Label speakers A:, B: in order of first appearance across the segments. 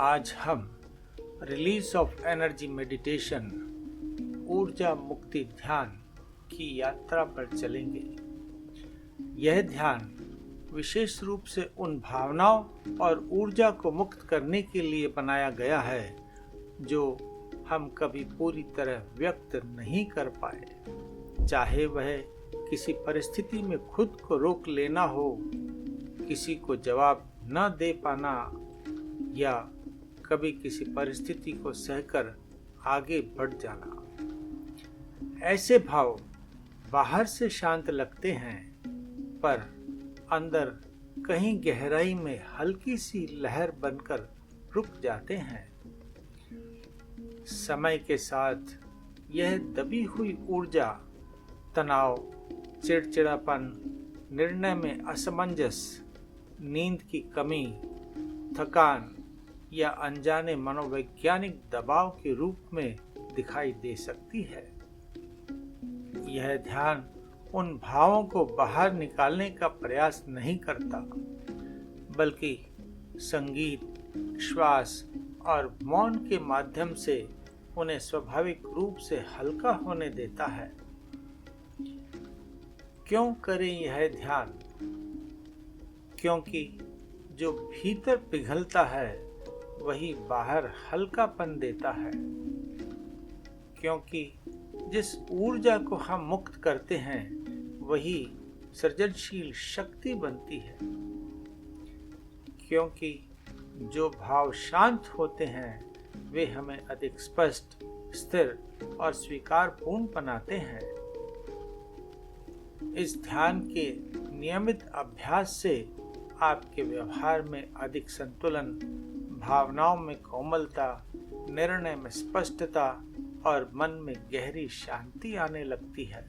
A: आज हम release of energy meditation ऊर्जा मुक्ति ध्यान की यात्रा पर चलेंगे। यह ध्यान विशेष रूप से उन भावनाओं और ऊर्जा को मुक्त करने के लिए बनाया गया है जो हम कभी पूरी तरह व्यक्त नहीं कर पाए, चाहे वह किसी परिस्थिति में खुद को रोक लेना हो, किसी को जवाब न दे पाना या कभी किसी परिस्थिति को सहकर आगे बढ़ जाना। ऐसे भाव बाहर से शांत लगते हैं, पर अंदर कहीं गहराई में हल्की सी लहर बनकर रुक जाते हैं। समय के साथ यह दबी हुई ऊर्जा तनाव, चिड़चिड़ापन, निर्णय में असमंजस, नींद की कमी, थकान या अनजाने मनोवैज्ञानिक दबाव के रूप में दिखाई दे सकती है। यह ध्यान उन भावों को बाहर निकालने का प्रयास नहीं करता, बल्कि संगीत, श्वास और मौन के माध्यम से उन्हें स्वाभाविक रूप से हल्का होने देता है। क्यों करें यह ध्यान? क्योंकि जो भीतर पिघलता है वही बाहर हल्कापन देता है। क्योंकि जिस ऊर्जा को हम मुक्त करते हैं वही सृजनशील शक्ति बनती है। क्योंकि जो भाव शांत होते हैं वे हमें अधिक स्पष्ट, स्थिर और स्वीकारपूर्ण बनाते हैं। इस ध्यान के नियमित अभ्यास से आपके व्यवहार में अधिक संतुलन, भावनाओं में कोमलता, निर्णय में स्पष्टता और मन में गहरी शांति आने लगती है।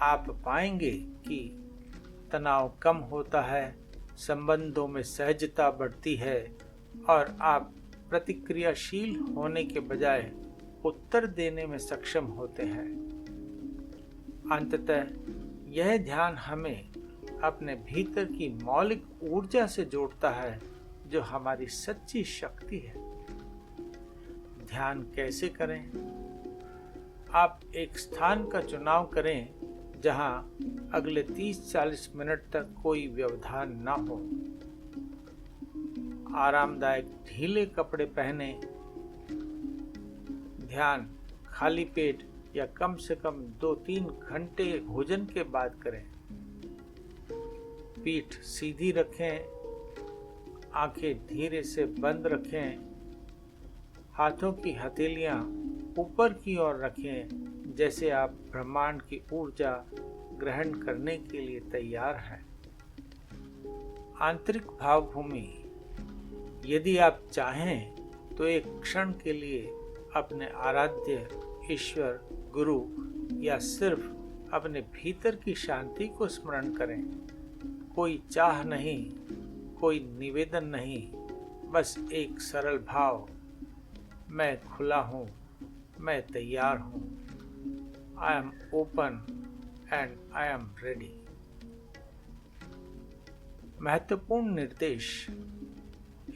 A: आप पाएंगे कि तनाव कम होता है, संबंधों में सहजता बढ़ती है और आप प्रतिक्रियाशील होने के बजाय उत्तर देने में सक्षम होते हैं। अंततः यह ध्यान हमें अपने भीतर की मौलिक ऊर्जा से जोड़ता है जो हमारी सच्ची शक्ति है। ध्यान कैसे करें? आप एक स्थान का चुनाव करें जहां अगले 30-40 मिनट तक कोई व्यवधान न हो। आरामदायक ढीले कपड़े पहने। ध्यान खाली पेट या कम से कम 2-3 घंटे भोजन के बाद करें। पीठ सीधी रखें, आंखें धीरे से बंद रखें, हाथों की हथेलियां ऊपर की ओर रखें जैसे आप ब्रह्मांड की ऊर्जा ग्रहण करने के लिए तैयार हैं। आंतरिक भावभूमि। यदि आप चाहें तो एक क्षण के लिए अपने आराध्य ईश्वर, गुरु या सिर्फ अपने भीतर की शांति को स्मरण करें। कोई चाह नहीं, कोई निवेदन नहीं, बस एक सरल भाव, मैं खुला हूँ, मैं तैयार हूँ। I am open and I am ready. महत्वपूर्ण निर्देश।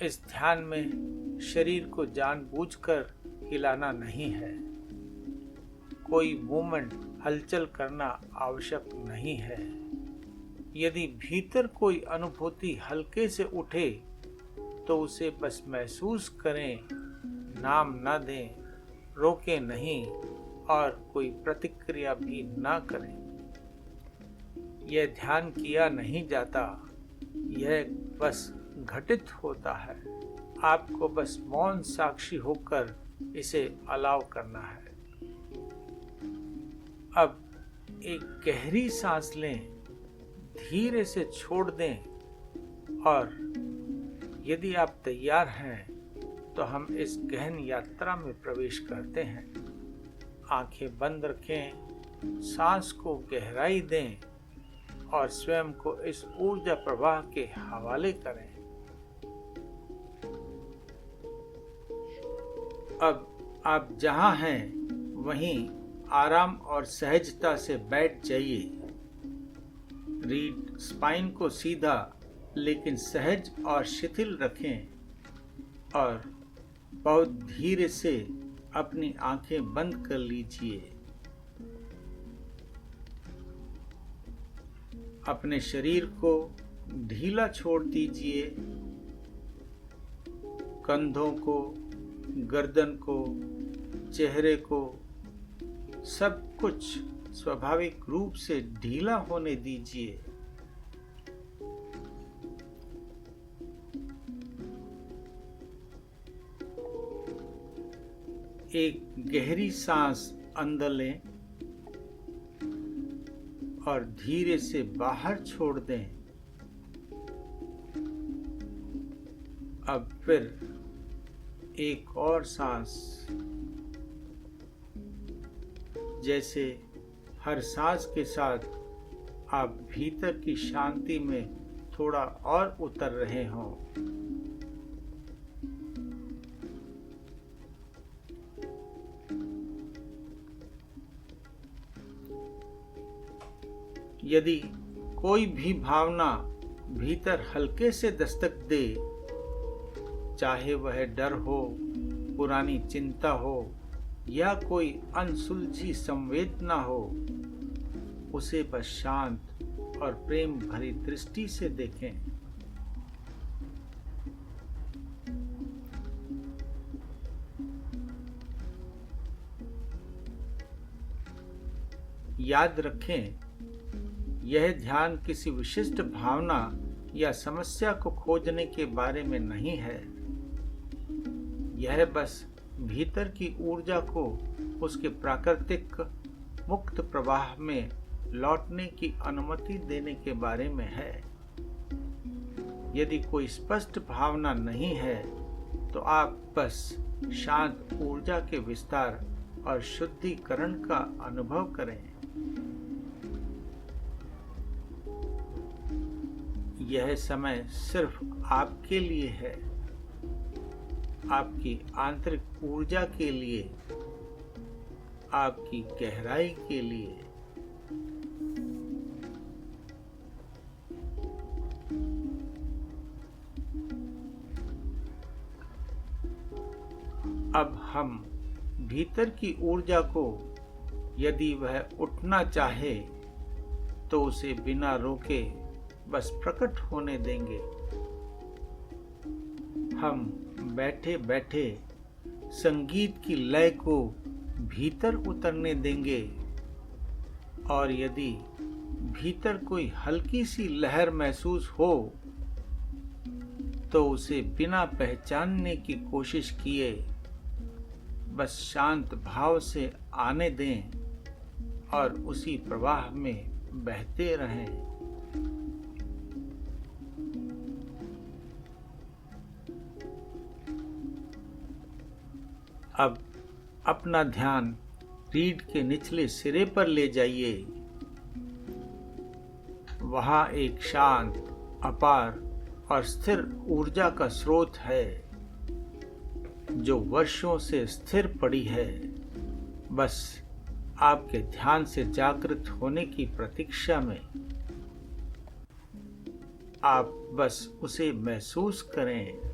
A: इस ध्यान में शरीर को जानबूझकर हिलाना नहीं है। कोई मूवमेंट, हलचल करना आवश्यक नहीं है। यदि भीतर कोई अनुभूति हल्के से उठे तो उसे बस महसूस करें, नाम न दें, रोकें नहीं और कोई प्रतिक्रिया भी न करें। यह ध्यान किया नहीं जाता, यह बस घटित होता है। आपको बस मौन साक्षी होकर इसे अलाव करना है। अब एक गहरी सांस लें, धीरे से छोड़ दें और यदि आप तैयार हैं तो हम इस गहन यात्रा में प्रवेश करते हैं। आंखें बंद रखें, सांस को गहराई दें और स्वयं को इस ऊर्जा प्रवाह के हवाले करें। अब आप जहां हैं वहीं आराम और सहजता से बैठ जाइए। रीढ़, स्पाइन को सीधा लेकिन सहज और शिथिल रखें। और बहुत धीरे से अपनी आंखें बंद कर लीजिए। अपने शरीर को ढीला छोड़ दीजिए। कंधों को, गर्दन को, चेहरे को, सब कुछ स्वाभाविक रूप से ढीला होने दीजिए। एक गहरी सांस अंदर लें और धीरे से बाहर छोड़ दें। अब फिर एक और सांस। जैसे हर सांस के साथ आप भीतर की शांति में थोड़ा और उतर रहे हों। यदि कोई भी भावना भीतर हल्के से दस्तक दे, चाहे वह डर हो, पुरानी चिंता हो या कोई अनसुलझी संवेदना हो, उसे बस शांत और प्रेम भरी दृष्टि से देखें। याद रखें, यह ध्यान किसी विशिष्ट भावना या समस्या को खोजने के बारे में नहीं है। यह बस भीतर की ऊर्जा को उसके प्राकृतिक मुक्त प्रवाह में लौटने की अनुमति देने के बारे में है। यदि कोई स्पष्ट भावना नहीं है, तो आप बस शांत ऊर्जा के विस्तार और शुद्धिकरण का अनुभव करें। यह समय सिर्फ आपके लिए है, आपकी आंतरिक ऊर्जा के लिए, आपकी गहराई के लिए। अब हम भीतर की ऊर्जा को, यदि वह उठना चाहे, तो उसे बिना रोके बस प्रकट होने देंगे। हम बैठे बैठे संगीत की लय को भीतर उतरने देंगे, और यदि भीतर कोई हल्की सी लहर महसूस हो, तो उसे बिना पहचानने की कोशिश किए बस शांत भाव से आने दें और उसी प्रवाह में बहते रहें। अब अपना ध्यान रीढ़ के निचले सिरे पर ले जाइए। वहाँ एक शांत, अपार और स्थिर ऊर्जा का स्रोत है, जो वर्षों से स्थिर पड़ी है, बस आपके ध्यान से जागृत होने की प्रतीक्षा में। आप बस उसे महसूस करें।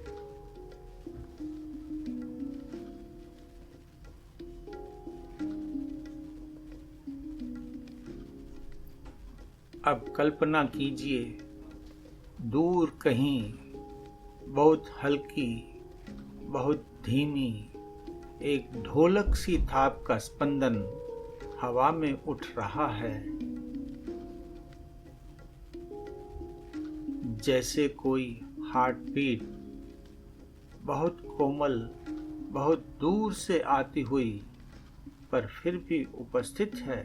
A: अब कल्पना कीजिए, दूर कहीं बहुत हल्की, बहुत धीमी एक ढोलक सी थाप का स्पंदन हवा में उठ रहा है। जैसे कोई हार्ट बीट बहुत कोमल, बहुत दूर से आती हुई, पर फिर भी उपस्थित है।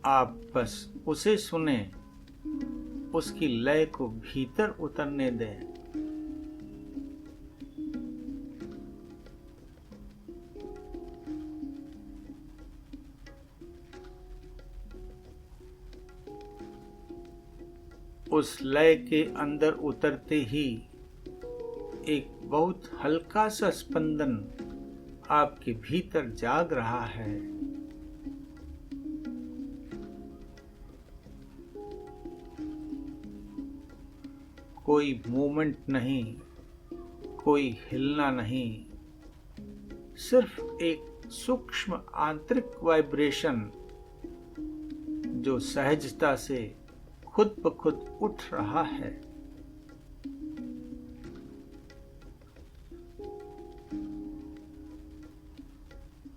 A: आप बस उसे सुने, उसकी लय को भीतर उतरने दें। उस लय के अंदर उतरते ही एक बहुत हल्का सा स्पंदन आपके भीतर जाग रहा है। कोई मूवमेंट नहीं, कोई हिलना नहीं, सिर्फ एक सूक्ष्म आंतरिक वाइब्रेशन जो सहजता से खुद ब खुद उठ रहा है।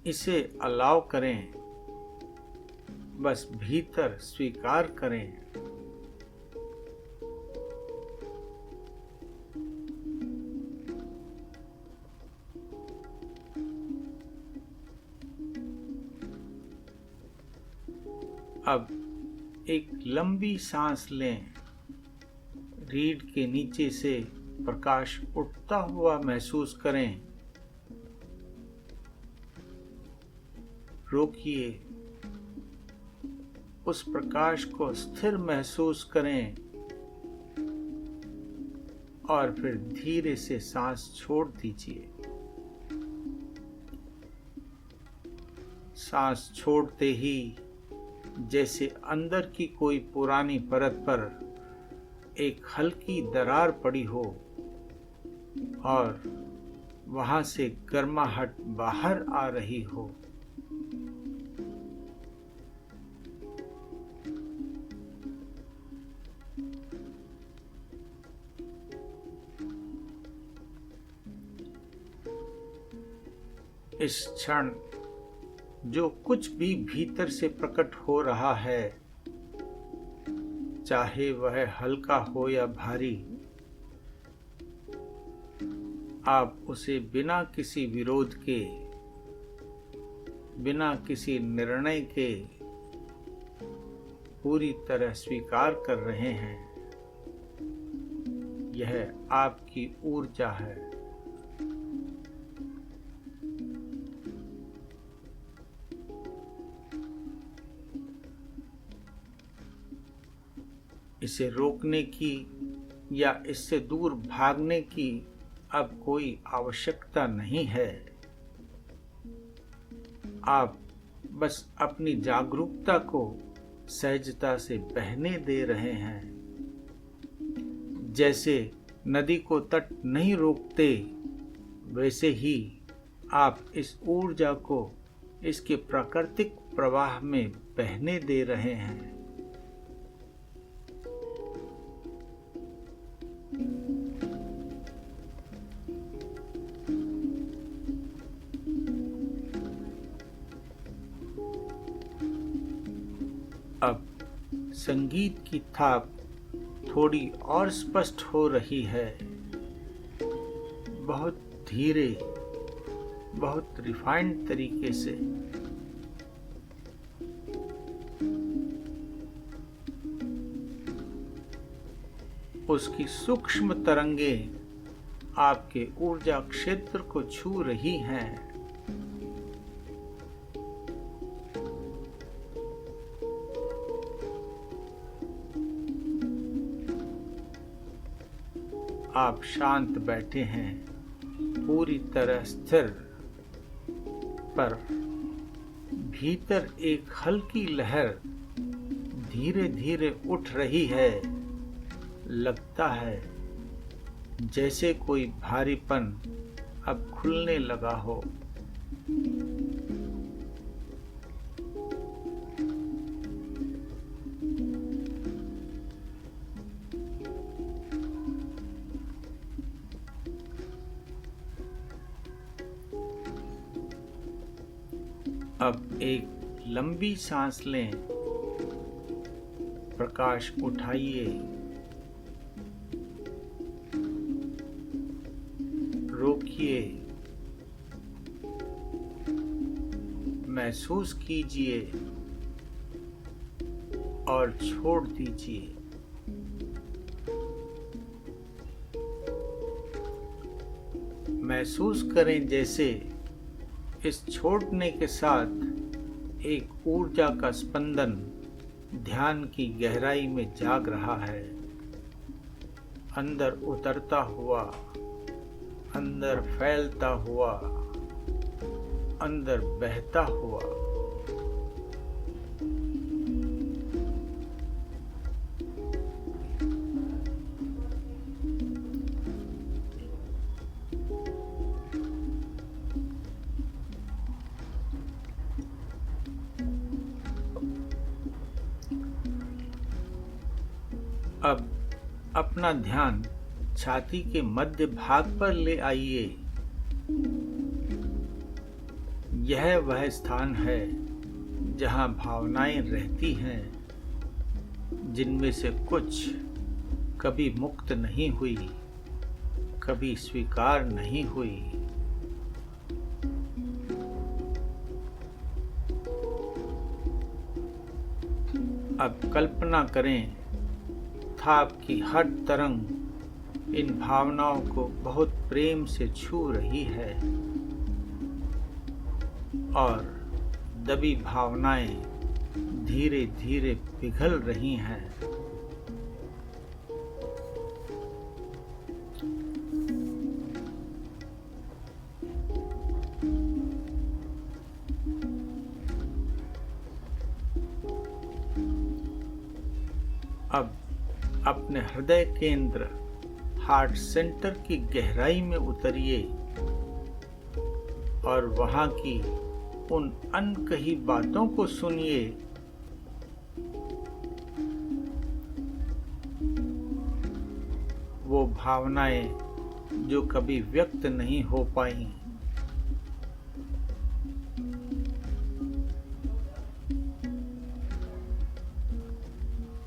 A: इसे अलाव करें, बस भीतर स्वीकार करें। अब एक लंबी सांस लें। रीढ़ के नीचे से प्रकाश उठता हुआ महसूस करें। रोकिए, उस प्रकाश को स्थिर महसूस करें और फिर धीरे से सांस छोड़ दीजिए। सांस छोड़ते ही जैसे अंदर की कोई पुरानी परत पर एक हल्की दरार पड़ी हो और वहां से गर्माहट बाहर आ रही हो। इस क्षण जो कुछ भी भीतर से प्रकट हो रहा है, चाहे वह हल्का हो या भारी, आप उसे बिना किसी विरोध के, बिना किसी निर्णय के पूरी तरह स्वीकार कर रहे हैं। यह आपकी ऊर्जा है। इसे रोकने की या इससे दूर भागने की अब कोई आवश्यकता नहीं है। आप बस अपनी जागरूकता को सहजता से बहने दे रहे हैं। जैसे नदी को तट नहीं रोकते, वैसे ही आप इस ऊर्जा को इसके प्राकृतिक प्रवाह में बहने दे रहे हैं। अब संगीत की थाप थोड़ी और स्पष्ट हो रही है। बहुत धीरे, बहुत रिफाइंड तरीके से। उसकी सूक्ष्म तरंगें आपके ऊर्जा क्षेत्र को छू रही हैं। आप शांत बैठे हैं, पूरी तरह स्थिर, पर भीतर एक हल्की लहर धीरे धीरे उठ रही है। लगता है जैसे कोई भारीपन अब खुलने लगा हो। अब एक लंबी सांस लें। प्रकाश उठाइए, रोकिए, महसूस कीजिए और छोड़ दीजिए। महसूस करें जैसे इस छोड़ने के साथ एक ऊर्जा का स्पंदन ध्यान की गहराई में जाग रहा है। अंदर उतरता हुआ, अंदर फैलता हुआ, अंदर बहता हुआ। अब अपना ध्यान छाती के मध्य भाग पर ले आइए। यह वह स्थान है जहां भावनाएं रहती हैं, जिनमें से कुछ कभी मुक्त नहीं हुई, कभी स्वीकार नहीं हुई। अब कल्पना करें, थाप की हर तरंग इन भावनाओं को बहुत प्रेम से छू रही है और दबी भावनाएं धीरे धीरे पिघल रही हैं। अब अपने हृदय केंद्र हार्ट सेंटर की गहराई में उतरिए और वहां की उन अनकही बातों को सुनिए। वो भावनाएं जो कभी व्यक्त नहीं हो पाई,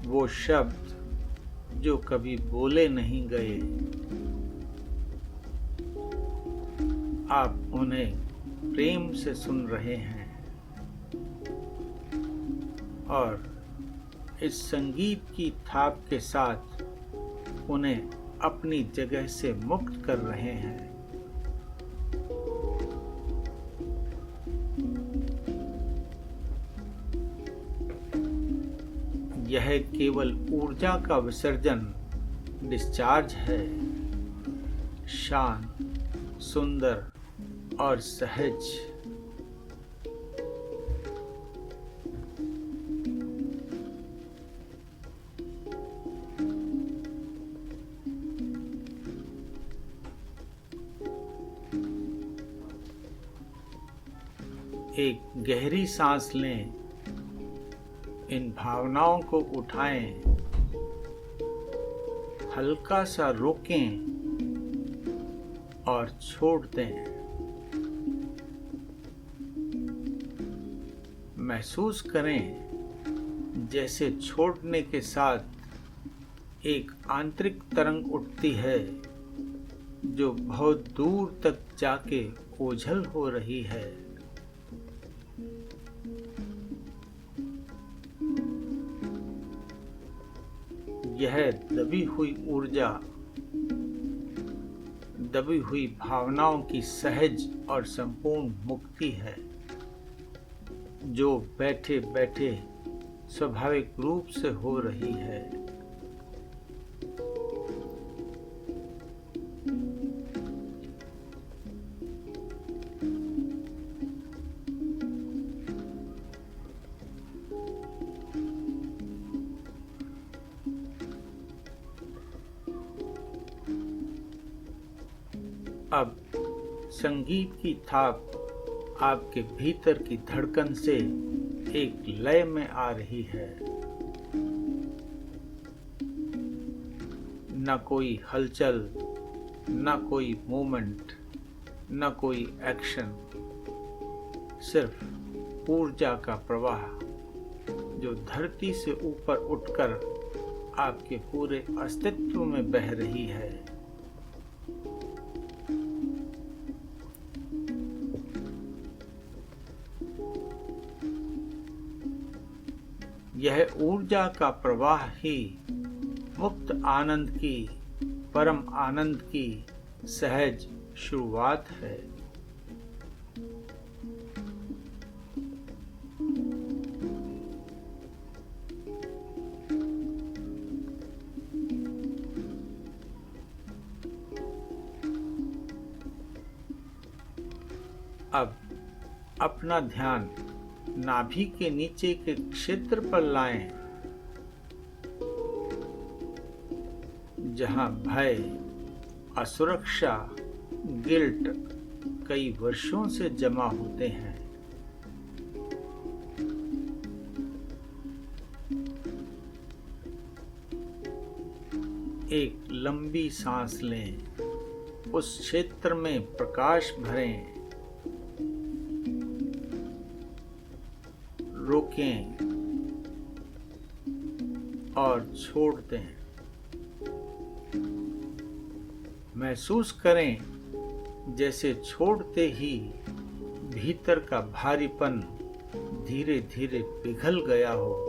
A: वो शब्द जो कभी बोले नहीं गए, आप उन्हें प्रेम से सुन रहे हैं और इस संगीत की थाप के साथ उन्हें अपनी जगह से मुक्त कर रहे हैं। यह केवल ऊर्जा का विसर्जन, डिस्चार्ज है, शांत, सुंदर और सहज। एक गहरी सांस लें, इन भावनाओं को उठाएं, हल्का सा रोकें और छोड़ दें। महसूस करें जैसे छोड़ने के साथ एक आंतरिक तरंग उठती है जो बहुत दूर तक जाके ओझल हो रही है। यह दबी हुई ऊर्जा, दबी हुई भावनाओं की सहज और संपूर्ण मुक्ति है, जो बैठे बैठे स्वाभाविक रूप से हो रही है। अब संगीत की थाप आपके भीतर की धड़कन से एक लय में आ रही है। न कोई हलचल, न कोई मूवमेंट, न कोई एक्शन, सिर्फ ऊर्जा का प्रवाह जो धरती से ऊपर उठकर आपके पूरे अस्तित्व में बह रही है। यह ऊर्जा का प्रवाह ही मुक्त आनंद की, परम आनंद की सहज शुरुआत है। अब अपना ध्यान नाभि के नीचे के क्षेत्र पर लाएं, जहां भय, असुरक्षा, गिल्ट कई वर्षों से जमा होते हैं। एक लंबी सांस लें, उस क्षेत्र में प्रकाश भरें, रोकें और छोड़ दें। महसूस करें जैसे छोड़ते ही भीतर का भारीपन धीरे धीरे पिघल गया हो।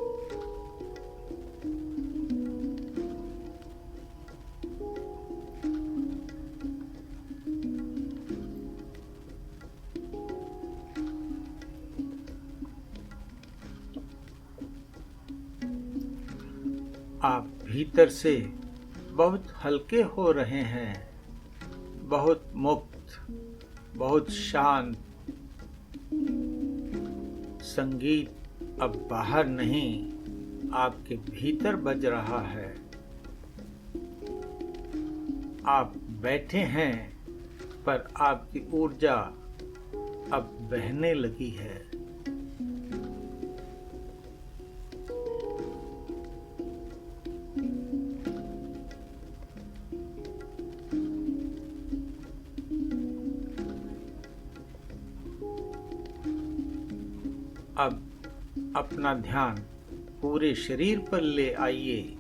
A: आप भीतर से बहुत हल्के हो रहे हैं, बहुत मुक्त, बहुत शांत। संगीत अब बाहर नहीं, आपके भीतर बज रहा है। आप बैठे हैं, पर आपकी ऊर्जा अब बहने लगी है। अब अपना ध्यान पूरे शरीर पर ले आइए।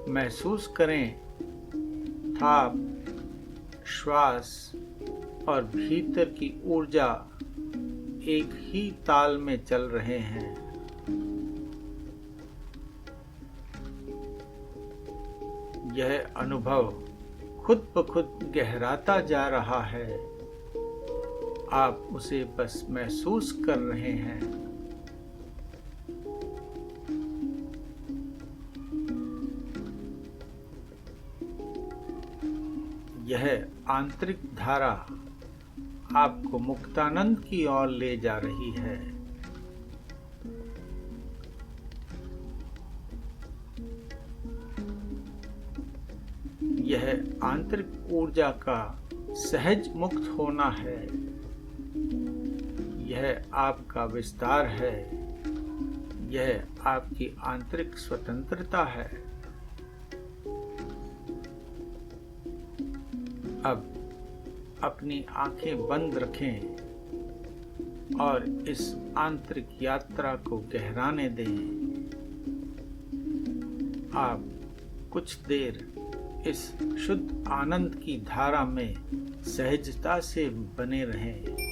A: महसूस करें थाप, श्वास और भीतर की ऊर्जा एक ही ताल में चल रहे हैं। यह अनुभव खुद ब खुद गहराता जा रहा है। आप उसे बस महसूस कर रहे हैं। यह आंतरिक धारा आपको मुक्तानंद की ओर ले जा रही है। यह आंतरिक ऊर्जा का सहज मुक्त होना है। यह आपका विस्तार है। यह आपकी आंतरिक स्वतंत्रता है। अब अपनी आंखें बंद रखें और इस आंतरिक यात्रा को गहराने दें। आप कुछ देर इस शुद्ध आनंद की धारा में सहजता से बने रहें।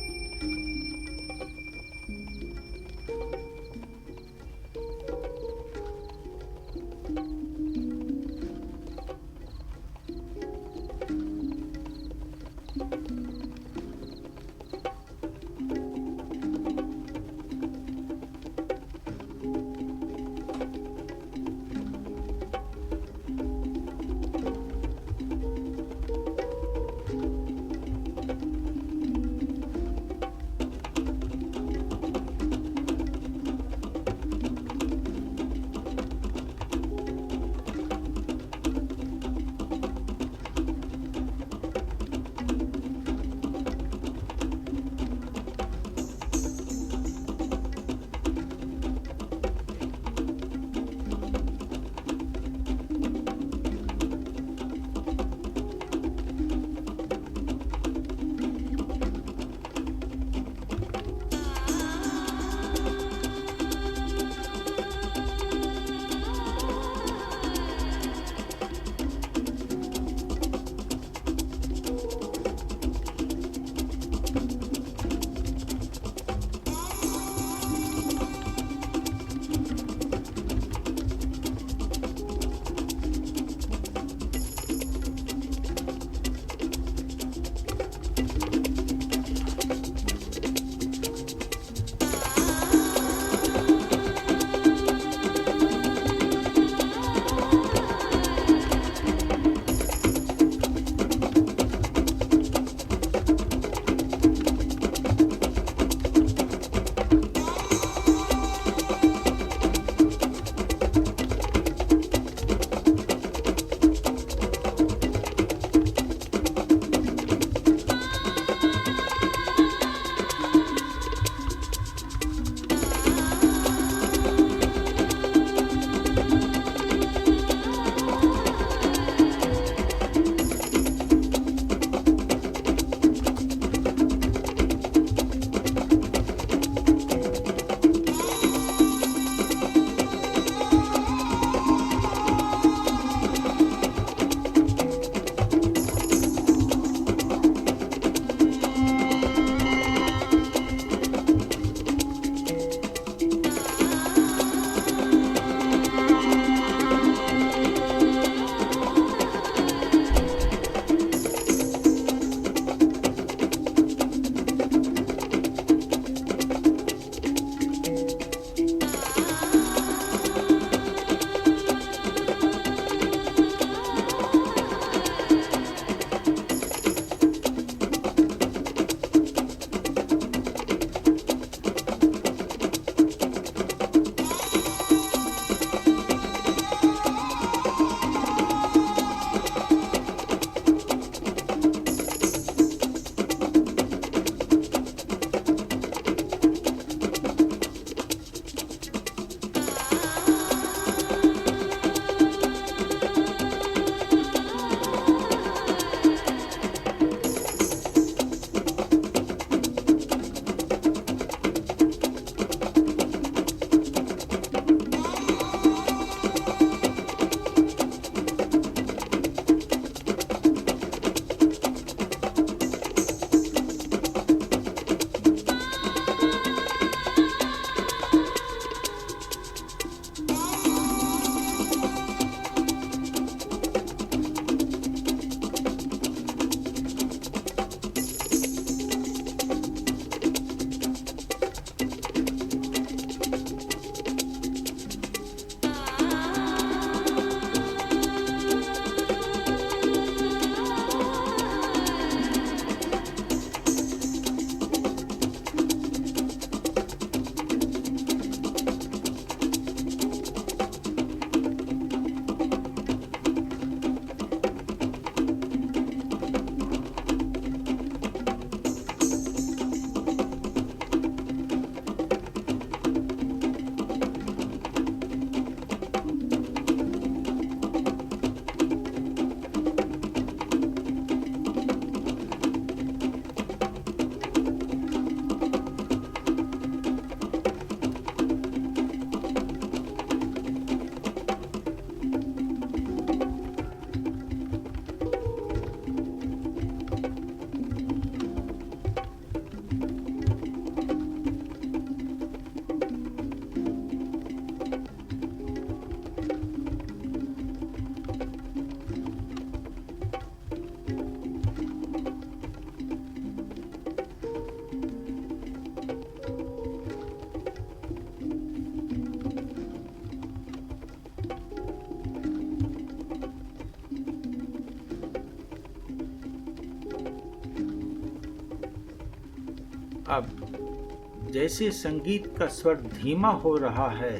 A: अब जैसे संगीत का स्वर धीमा हो रहा है,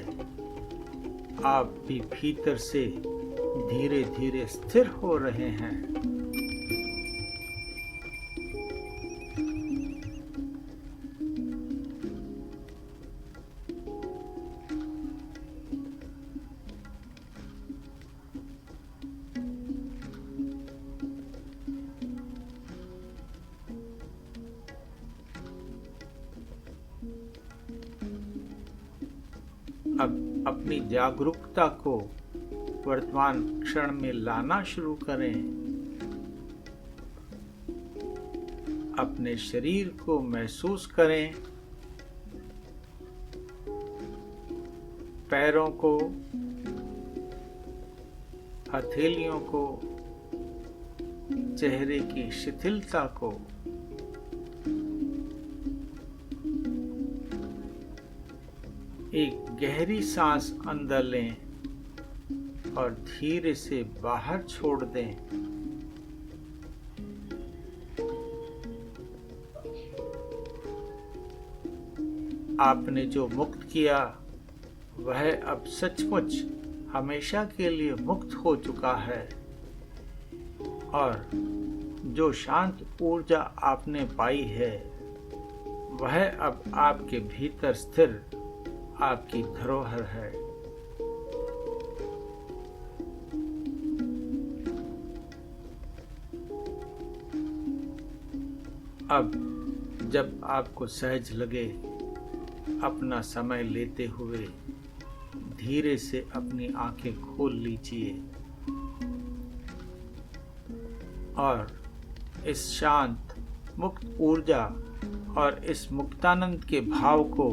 A: आप भी भीतर से धीरे धीरे स्थिर हो रहे हैं। अब अपनी जागरूकता को वर्तमान क्षण में लाना शुरू करें। अपने शरीर को महसूस करें, पैरों को, हथेलियों को, चेहरे की शिथिलता को। एक गहरी सांस अंदर लें और धीरे से बाहर छोड़ दें। आपने जो मुक्त किया वह अब सचमुच हमेशा के लिए मुक्त हो चुका है, और जो शांत ऊर्जा आपने पाई है वह अब आपके भीतर स्थिर आपकी धरोहर है। अब जब आपको सहज लगे, अपना समय लेते हुए धीरे से अपनी आंखें खोल लीजिए और इस शांत मुक्त ऊर्जा और इस मुक्तानंद के भाव को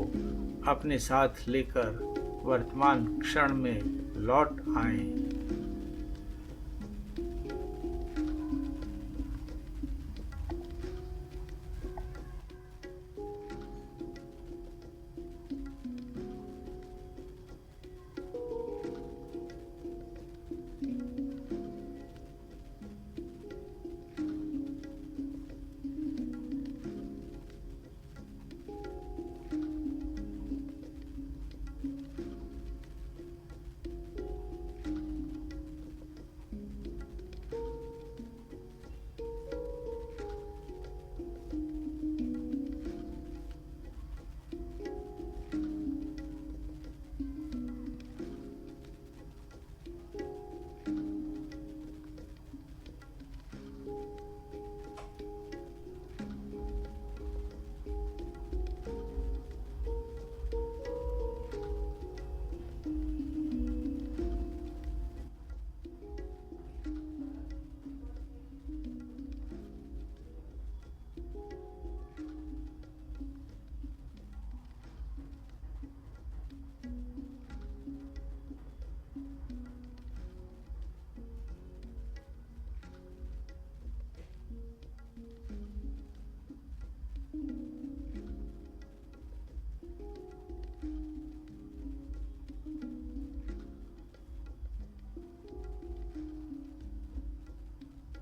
A: अपने साथ लेकर वर्तमान क्षण में लौट आएं।